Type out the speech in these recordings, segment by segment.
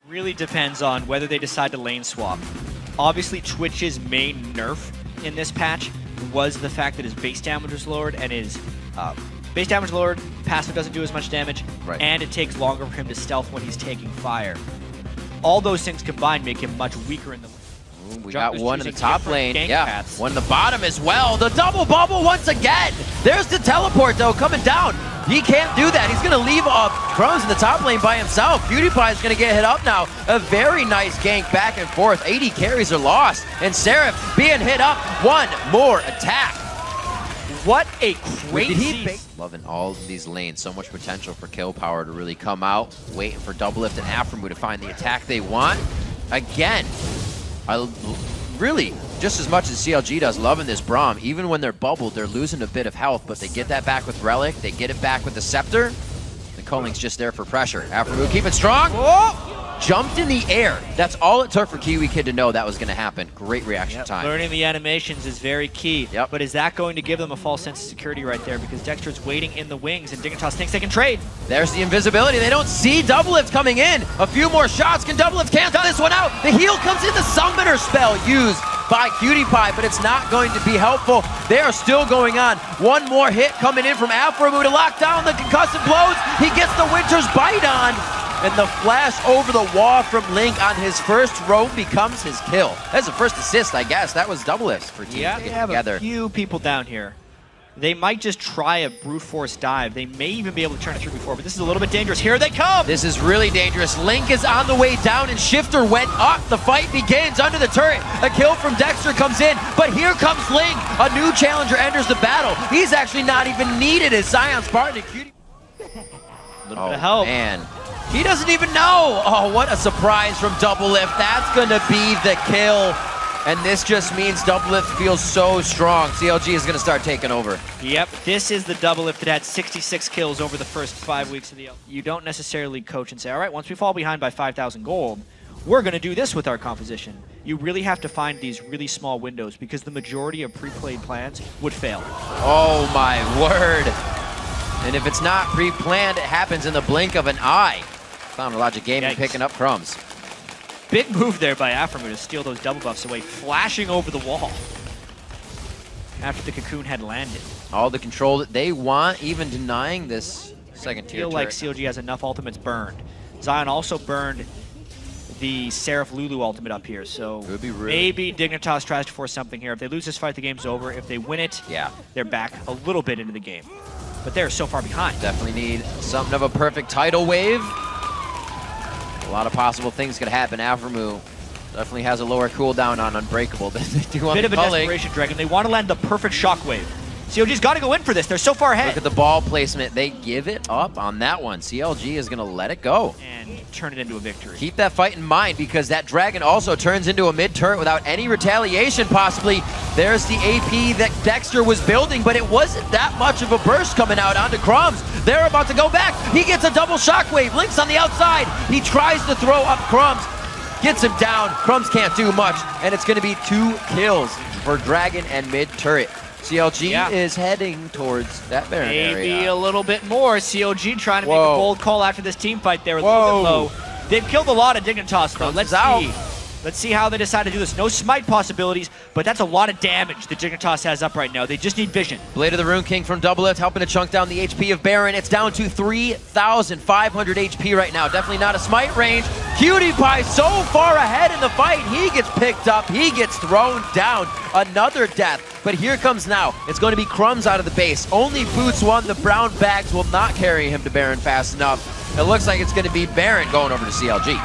Really depends on whether they decide to lane swap. Obviously, Twitch's main nerf in this patch was the fact that his base damage was lowered, and his base damage lowered, passive doesn't do as much damage, and it takes longer for him to stealth when he's taking fire. All those things combined make him much weaker in the lane. We got one in the top lane, one in the bottom as well. The double bubble once again. There's the teleport though coming down. He can't do that. He's gonna leave Crumbs in the top lane by himself. PewDiePie is gonna get hit up now. A very nice gank back and forth. 80 carries are lost, and Seraph being hit up. One more attack. What a crazy... Loving all of these lanes. So much potential for kill power to really come out. Waiting for Double Lift and Aframu to find the attack they want. Again, really, just as much as CLG does, loving this Braum. Even when they're bubbled, they're losing a bit of health, but they get that back with Relic. They get it back with the Scepter. The Culling's just there for pressure. Aframu, keep it strong. Whoa! Jumped in the air. That's all it took for Kiwi Kid to know that was going to happen. Great reaction time. Learning the animations is very key. But is that going to give them a false sense of security right there? Because Dexter's waiting in the wings, and Dignitas thinks they can trade. There's the invisibility. They don't see Double Lift coming in. A few more shots. Can Double Lift cancel this one out? The heal comes in. The Summoner spell used by PewDiePie, but it's not going to be helpful. They are still going on. One more hit coming in from Aframu to lock down the concussive blows. He gets the Winter's Bite on. And the flash over the wall from Link on his first roam becomes his kill. That's the first assist, I guess. That was Double Lift for team they have together. A few people down here. They might just try a brute force dive. They may even be able to turn it through before, but this is a little bit dangerous. Here they come! This is really dangerous. Link is on the way down, and Shifter went up. The fight begins under the turret. A kill from Dexter comes in, but here comes Link. A new challenger enters the battle. He's actually not even needed as Zion's partner. A little bit of help. Man. He doesn't even know. Oh, what a surprise from Double Lift. That's going to be the kill. And this just means Double Lift feels so strong. CLG is going to start taking over. Yep, this is the Double Lift that had 66 kills over the first 5 weeks of the LCS. You don't necessarily coach and say, all right, once we fall behind by 5,000 gold, we're going to do this with our composition. You really have to find these really small windows because the majority of pre-played plans would fail. Oh, my word. And if it's not pre-planned, it happens in the blink of an eye. Found Logic Gaming picking up Crumbs. Big move there by Aframu to steal those double buffs away, flashing over the wall after the cocoon had landed. All the control that they want, even denying this second tier I feel like CLG has enough ultimates burned. Zion also burned the Seraph Lulu ultimate up here, so maybe Dignitas tries to force something here. If they lose this fight, the game's over. If they win it, they're back a little bit into the game. But they're so far behind. Definitely need something of a perfect tidal wave. A lot of possible things could happen. Aframu definitely has a lower cooldown on Unbreakable than they do on Bit of a desperation dragon. They want to land the perfect shockwave. CLG's got to go in for this. They're so far ahead. Look at the ball placement. They give it up on that one. CLG is going to let it go. And turn it into a victory. Keep that fight in mind because that dragon also turns into a mid-turret without any retaliation possibly. There's the AP that Dexter was building, but it wasn't that much of a burst coming out onto Crumbs. They're about to go back. He gets a double shockwave. Link's on the outside. He tries to throw up Crumbs. Gets him down. Crumbs can't do much. And it's going to be 2 kills for Dragon and mid-turret. CLG is heading towards that Baron area. Maybe a little bit more. CLG trying to make a bold call after this team fight there. A little bit low. They've killed a lot of Dignitas though. Let's see. Let's see how they decide to do this. No smite possibilities, but that's a lot of damage that Dignitas has up right now. They just need vision. Blade of the Rune King from Double Lift helping to chunk down the HP of Baron. It's down to 3,500 HP right now. Definitely not a smite range. PewDiePie so far ahead in the fight. He gets picked up. He gets thrown down. Another death. But here comes now. It's going to be Crumbs out of the base. Only Boots won. The brown bags will not carry him to Baron fast enough. It looks like it's going to be Baron going over to CLG.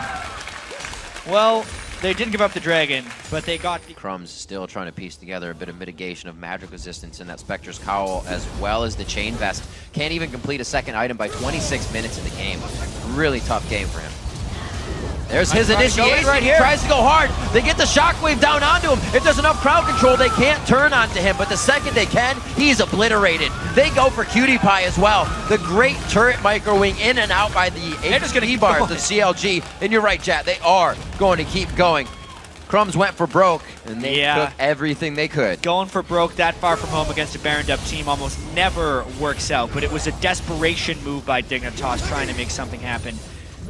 Well, they did give up the dragon, but they got... Crumbs still trying to piece together a bit of mitigation of magic resistance in that Spectre's Cowl, as well as the Chain Vest. Can't even complete a second item by 26 minutes in the game. Really tough game for him. There's his initiation. Right here. He tries to go hard. They get the shockwave down onto him. If there's enough crowd control, they can't turn onto him. But the second they can, he's obliterated. They go for PewDiePie as well. The great turret microwing in and out by the HP bar of the CLG. And you're right, chat. They are going to keep going. Crumbs went for broke, and they took everything they could. Going for broke that far from home against a Baron Dub team almost never works out, but it was a desperation move by Dignitas trying to make something happen.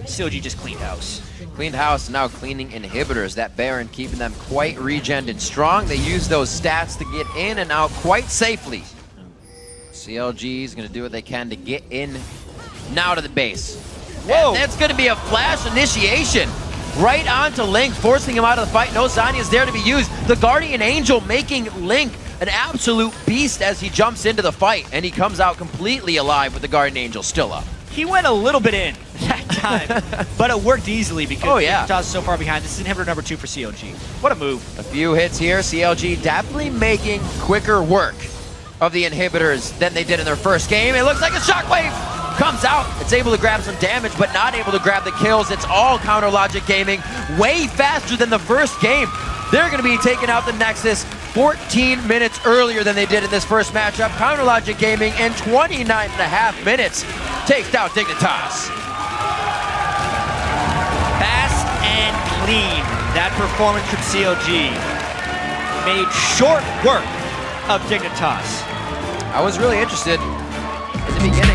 CLG just cleaned house. Cleaned house, now cleaning inhibitors. That Baron keeping them quite regened and strong. They use those stats to get in and out quite safely. CLG is going to do what they can to get in now to the base. Whoa! And that's going to be a flash initiation right onto Link, forcing him out of the fight. No Zanya's there to be used. The Guardian Angel making Link an absolute beast as he jumps into the fight, and he comes out completely alive with the Guardian Angel still up. He went a little bit in that time, but it worked easily because Dignitas is so far behind. This is inhibitor number 2 for CLG. What a move. A few hits here. CLG definitely making quicker work of the inhibitors than they did in their first game. It looks like a shockwave comes out. It's able to grab some damage, but not able to grab the kills. It's all Counter Logic Gaming, way faster than the first game. They're going to be taking out the Nexus 14 minutes earlier than they did in this first matchup. Counter Logic Gaming in 29.5 minutes takes down Dignitas. Fast and clean. That performance from CLG made short work of Dignitas. I was really interested in the beginning.